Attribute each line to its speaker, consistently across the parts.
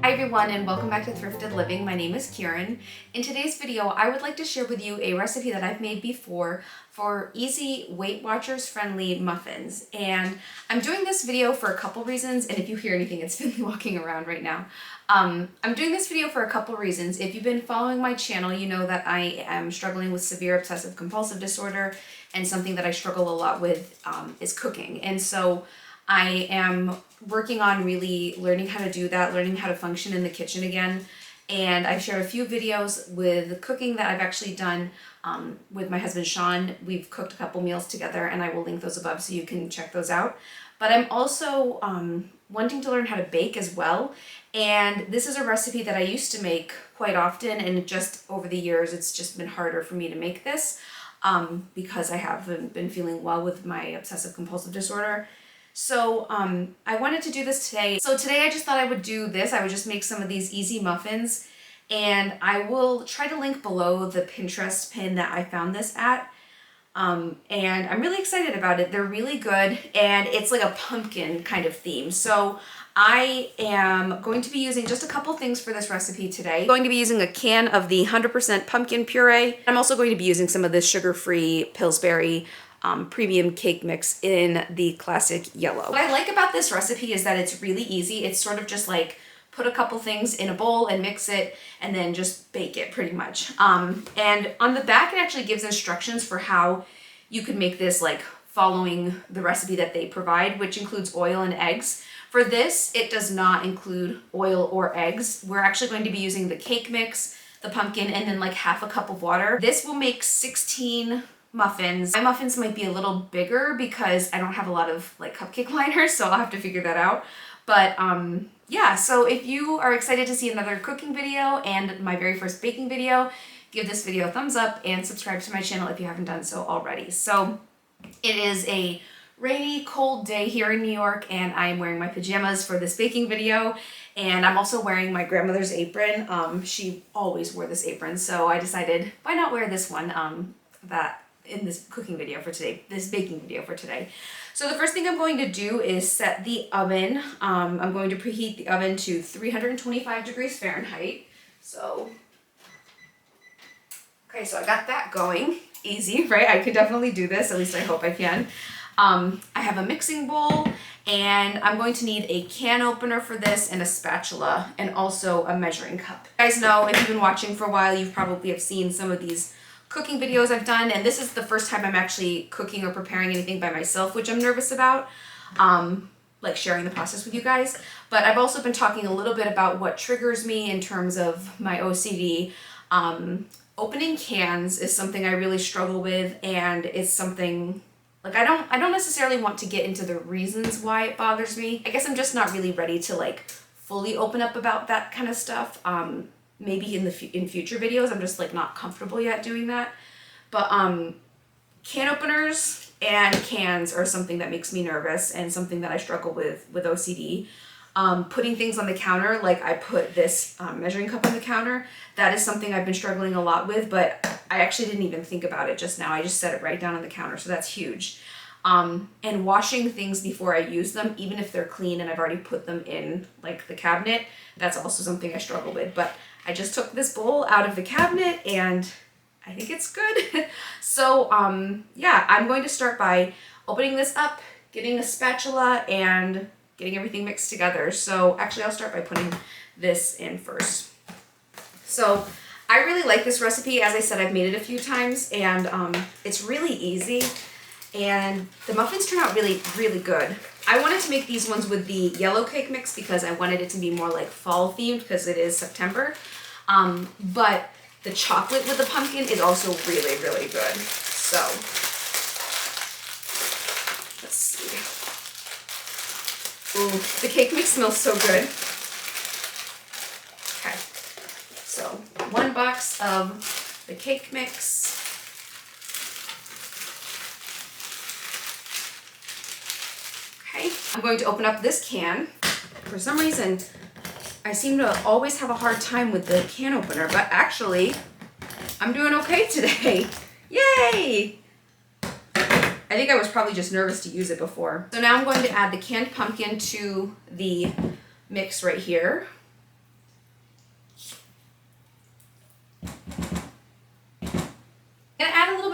Speaker 1: Hi everyone and welcome back to Thrifted Living. My name is Kieran. In today's video, I would like to share with you a recipe that I've made before for easy Weight Watchers friendly muffins. And I'm doing this video for a couple reasons, and if you hear anything, it's Finley walking around right now. I'm doing this video for a couple reasons. If you've been following my channel, you know that I am struggling with severe obsessive compulsive disorder, and something that I struggle a lot with is cooking. And so I am working on really learning how to do that, learning how to function in the kitchen again. And I've shared a few videos with cooking that I've actually done with my husband Sean. We've cooked a couple meals together, and I will link those above so you can check those out. But I'm also wanting to learn how to bake as well. And this is a recipe that I used to make quite often, and just over the years it's just been harder for me to make this because I haven't been feeling well with my obsessive compulsive disorder. So I wanted to do this today. So today I just thought I would do this. I would just make some of these easy muffins, and I will try to link below the Pinterest pin that I found this at. And I'm really excited about it. They're really good, and it's like a pumpkin kind of theme. So I am going to be using just a couple things for this recipe today. I'm going to be using a can of the 100% pumpkin puree. I'm also going to be using some of this sugar-free Pillsbury premium cake mix in the classic yellow. What I like about this recipe is that it's really easy. It's sort of just like put a couple things in a bowl and mix it and then just bake it pretty much. And on the back it actually gives instructions for how you could make this, like following the recipe that they provide, which includes oil and eggs. For this, it does not include oil or eggs. We're actually going to be using the cake mix, the pumpkin, and then like half a cup of water. This will make 16 muffins. My muffins might be a little bigger because I don't have a lot of like cupcake liners, so I'll have to figure that out. But yeah, so if you are excited to see another cooking video and my very first baking video, give this video a thumbs up and subscribe to my channel if you haven't done so already. So it is a rainy, cold day here in New York, and I am wearing my pajamas for this baking video, and I'm also wearing my grandmother's apron. She always wore this apron, so I decided why not wear this one in this cooking video for today, this baking video for today. So the first thing I'm going to do is set the oven. I'm going to preheat the oven to 325 degrees Fahrenheit. So, okay, so I got that going. Easy, right? I could definitely do this, at least I hope I can. I have a mixing bowl, and I'm going to need a can opener for this and a spatula, and also a measuring cup. You guys know, if you've been watching for a while, you probably have seen some of these cooking videos I've done, and this is the first time I'm actually cooking or preparing anything by myself, which I'm nervous about, like sharing the process with you guys. But I've also been talking a little bit about what triggers me in terms of my OCD. Opening cans is something I really struggle with, and it's something like I don't necessarily want to get into the reasons why it bothers me. I guess I'm just not really ready to like fully open up about that kind of stuff. Maybe in future videos, I'm just like not comfortable yet doing that. But can openers and cans are something that makes me nervous and something that I struggle with OCD. Putting things on the counter, like I put this measuring cup on the counter, that is something I've been struggling a lot with, but I actually didn't even think about it just now. I just set it right down on the counter, so that's huge. And washing things before I use them, even if they're clean and I've already put them in like the cabinet, that's also something I struggle with. But I just took this bowl out of the cabinet and I think it's good. So yeah, I'm going to start by opening this up, getting a spatula, and getting everything mixed together. So actually I'll start by putting this in first. So I really like this recipe. As I said, I've made it a few times, and it's really easy. And the muffins turn out really, really good. I wanted to make these ones with the yellow cake mix because I wanted it to be more like fall themed because it is September. But the chocolate with the pumpkin is also really, really good. So let's see. Ooh, the cake mix smells so good. Okay, so 1 box of the cake mix. I'm going to open up this can. For some reason, I seem to always have a hard time with the can opener, but actually, I'm doing okay today. Yay! I think I was probably just nervous to use it before. So now I'm going to add the canned pumpkin to the mix right here.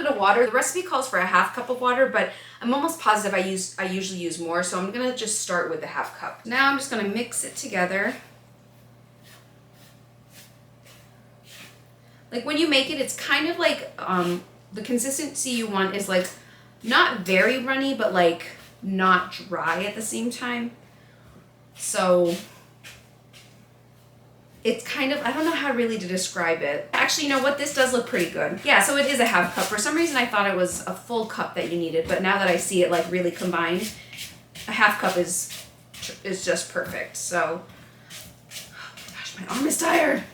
Speaker 1: bit of water. The recipe calls for a half cup of water, but I'm almost positive I usually use more, so I'm gonna just start with the half cup. Now I'm just gonna mix it together. Like when you make it, it's kind of like, the consistency you want is like not very runny, but like not dry at the same time. So it's kind of, I don't know how really to describe it. Actually, you know what? This does look pretty good. Yeah, so it is a half cup. For some reason, I thought it was a full cup that you needed, but now that I see it like really combined, a half cup is just perfect. So, oh my gosh, my arm is tired.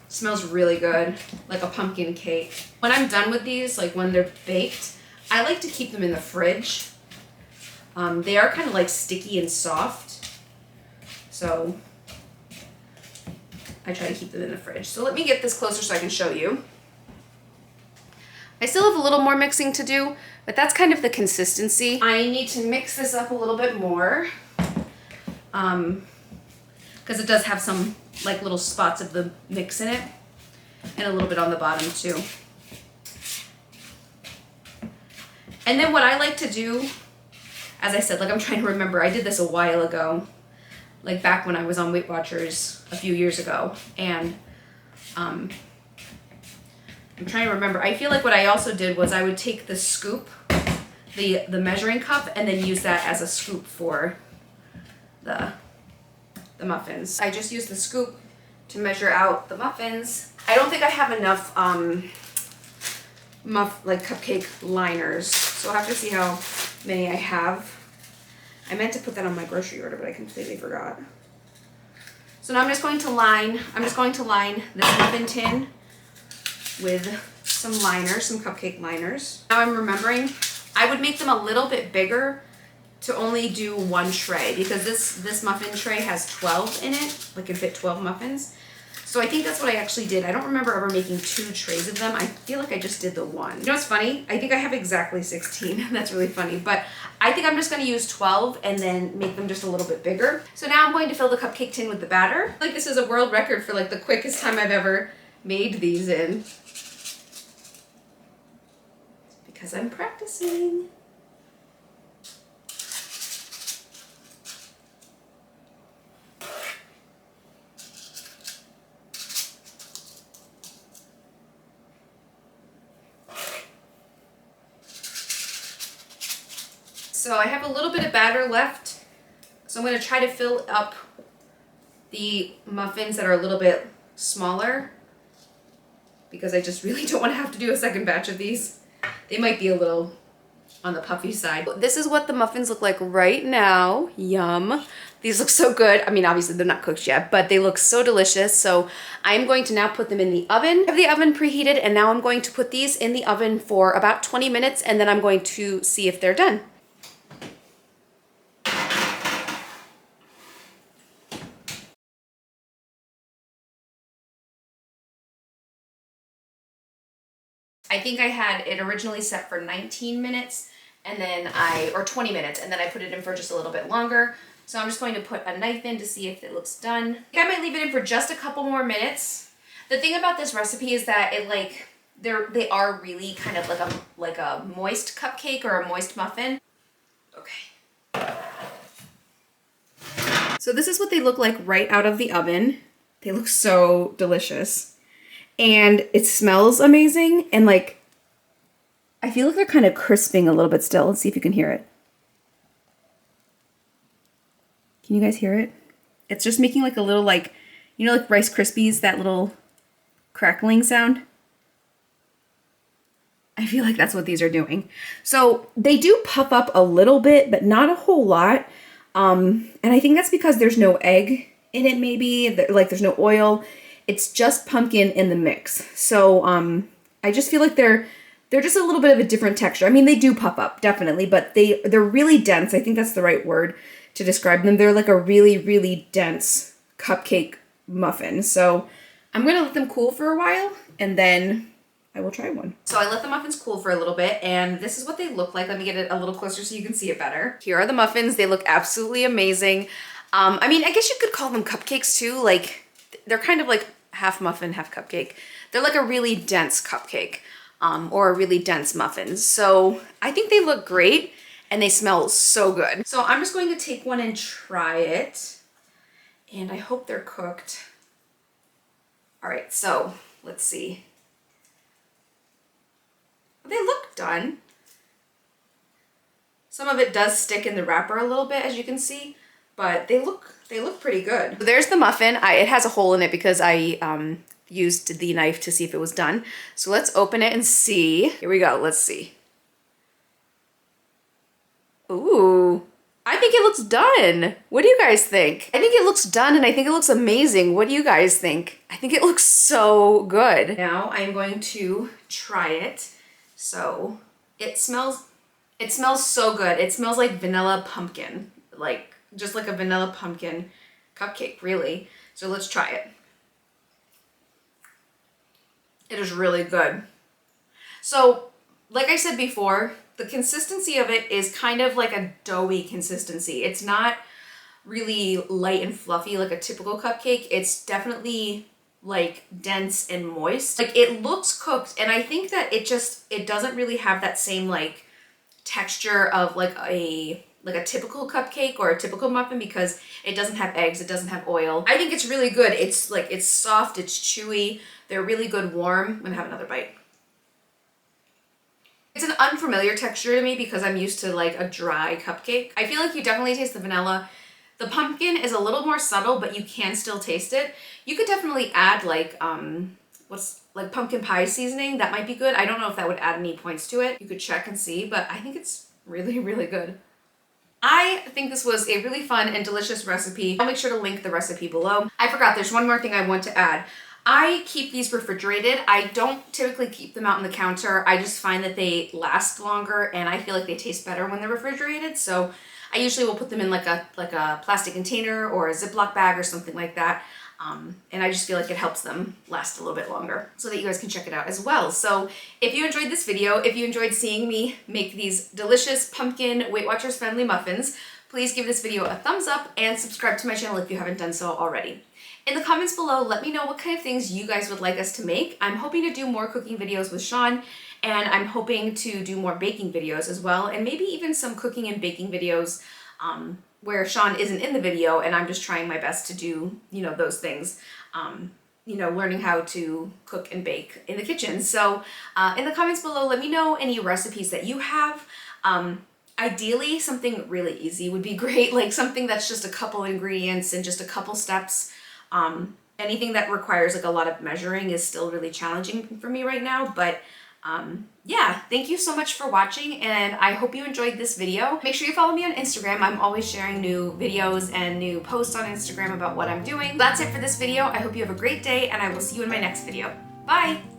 Speaker 1: Smells really good, like a pumpkin cake. When I'm done with these, like when they're baked, I like to keep them in the fridge. They are kind of like sticky and soft, so I try to keep them in the fridge. So let me get this closer so I can show you. I still have a little more mixing to do, but that's kind of the consistency. I need to mix this up a little bit more, because it does have some like little spots of the mix in it, and a little bit on the bottom too. And then what I like to do, as I said, like I'm trying to remember, I did this a while ago, like back when I was on Weight Watchers a few years ago, and I'm trying to remember. I feel like what I also did was I would take the scoop, the measuring cup, and then use that as a scoop for the muffins. I just use the scoop to measure out the muffins. I don't think I have enough cupcake liners, so I'll have to see how many I have. I meant to put that on my grocery order, but I completely forgot. So now I'm just going to line this muffin tin with some liners, some cupcake liners. Now I'm remembering, I would make them a little bit bigger to only do one tray, because this muffin tray has 12 in it, like it fit 12 muffins. So I think that's what I actually did. I don't remember ever making 2 trays of them. I feel like I just did the one. You know what's funny? I think I have exactly 16. That's really funny. But I think I'm just gonna use 12 and then make them just a little bit bigger. So now I'm going to fill the cupcake tin with the batter. Like this is a world record for like the quickest time I've ever made these in. Because I'm practicing. So I have a little bit of batter left, so I'm going to try to fill up the muffins that are a little bit smaller, because I just really don't want to have to do a second batch of these. They might be a little on the puffy side. This is what the muffins look like right now. Yum. These look so good. I mean, obviously they're not cooked yet, but they look so delicious. So I'm going to now put them in the oven. I have the oven preheated, and now I'm going to put these in the oven for about 20 minutes, and then I'm going to see if they're done. I think I had it originally set for 19 minutes and then or 20 minutes, and then I put it in for just a little bit longer. So I'm just going to put a knife in to see if it looks done. I think I might leave it in for just a couple more minutes. The thing about this recipe is that it they are really kind of like a moist cupcake or a moist muffin. Okay. So this is what they look like right out of the oven. They look so delicious. And it smells amazing, and like, I feel like they're kind of crisping a little bit still. Let's see if you can hear it. Can you guys hear it? It's just making like a little like, you know, like Rice Krispies, that little crackling sound. I feel like that's what these are doing. So they do puff up a little bit, but not a whole lot. And I think that's because there's no egg in it, maybe. Like there's no oil. It's just pumpkin in the mix. So I just feel like they're just a little bit of a different texture. I mean, they do puff up, definitely, but they're really dense. I think that's the right word to describe them. They're like a really, really dense cupcake muffin. So I'm going to let them cool for a while, and then I will try one. So I let the muffins cool for a little bit, and this is what they look like. Let me get it a little closer so you can see it better. Here are the muffins. They look absolutely amazing. I mean, I guess you could call them cupcakes too. Like, they're kind of like half muffin, half cupcake. they're like a really dense cupcake or a really dense muffin. So I think they look great and they smell so good. So I'm just going to take one and try it. And I hope they're cooked. All right, so let's see. They look done. Some of it does stick in the wrapper a little bit, as you can see, but they look pretty good. So there's the muffin. It has a hole in it because I used the knife to see if it was done. So let's open it and see. Here we go, let's see. Ooh, I think it looks done. What do you guys think? I think it looks done and I think it looks amazing. What do you guys think? I think it looks so good. Now I'm going to try it. So it smells so good. It smells like vanilla pumpkin, like just like a vanilla pumpkin cupcake, really. So let's try it. It is really good. So like I said before, the consistency of it is kind of like a doughy consistency. It's not really light and fluffy like a typical cupcake. It's definitely like dense and moist. Like it looks cooked, and I think that it doesn't really have that same like texture of like a typical cupcake or a typical muffin because it doesn't have eggs, it doesn't have oil. I think it's really good. It's like, it's soft, it's chewy. They're really good warm. I'm gonna have another bite. It's an unfamiliar texture to me because I'm used to like a dry cupcake. I feel like you definitely taste the vanilla. The pumpkin is a little more subtle, but you can still taste it. You could definitely add like, like pumpkin pie seasoning. That might be good. I don't know if that would add any points to it. You could check and see, but I think it's really, really good. I think this was a really fun and delicious recipe. I'll make sure to link the recipe below. I forgot, there's one more thing I want to add. I keep these refrigerated. I don't typically keep them out on the counter. I just find that they last longer and I feel like they taste better when they're refrigerated. So I usually will put them in like a plastic container or a Ziploc bag or something like that. And I just feel like it helps them last a little bit longer so that you guys can check it out as well. So if you enjoyed this video, if you enjoyed seeing me make these delicious pumpkin Weight Watchers friendly muffins, please give this video a thumbs up and subscribe to my channel if you haven't done so already. In the comments below, let me know what kind of things you guys would like us to make. I'm hoping to do more cooking videos with Sean, and I'm hoping to do more baking videos as well, and maybe even some cooking and baking videos where Sean isn't in the video and I'm just trying my best to do, you know, those things, you know, learning how to cook and bake in the kitchen. So in the comments below, let me know any recipes that you have. Ideally, something really easy would be great, like something that's just a couple ingredients and just a couple steps. Anything that requires like a lot of measuring is still really challenging for me right now, but yeah, thank you so much for watching and I hope you enjoyed this video. Make sure you follow me on Instagram. I'm always sharing new videos and new posts on Instagram about what I'm doing. That's it for this video. I hope you have a great day and I will see you in my next video. Bye!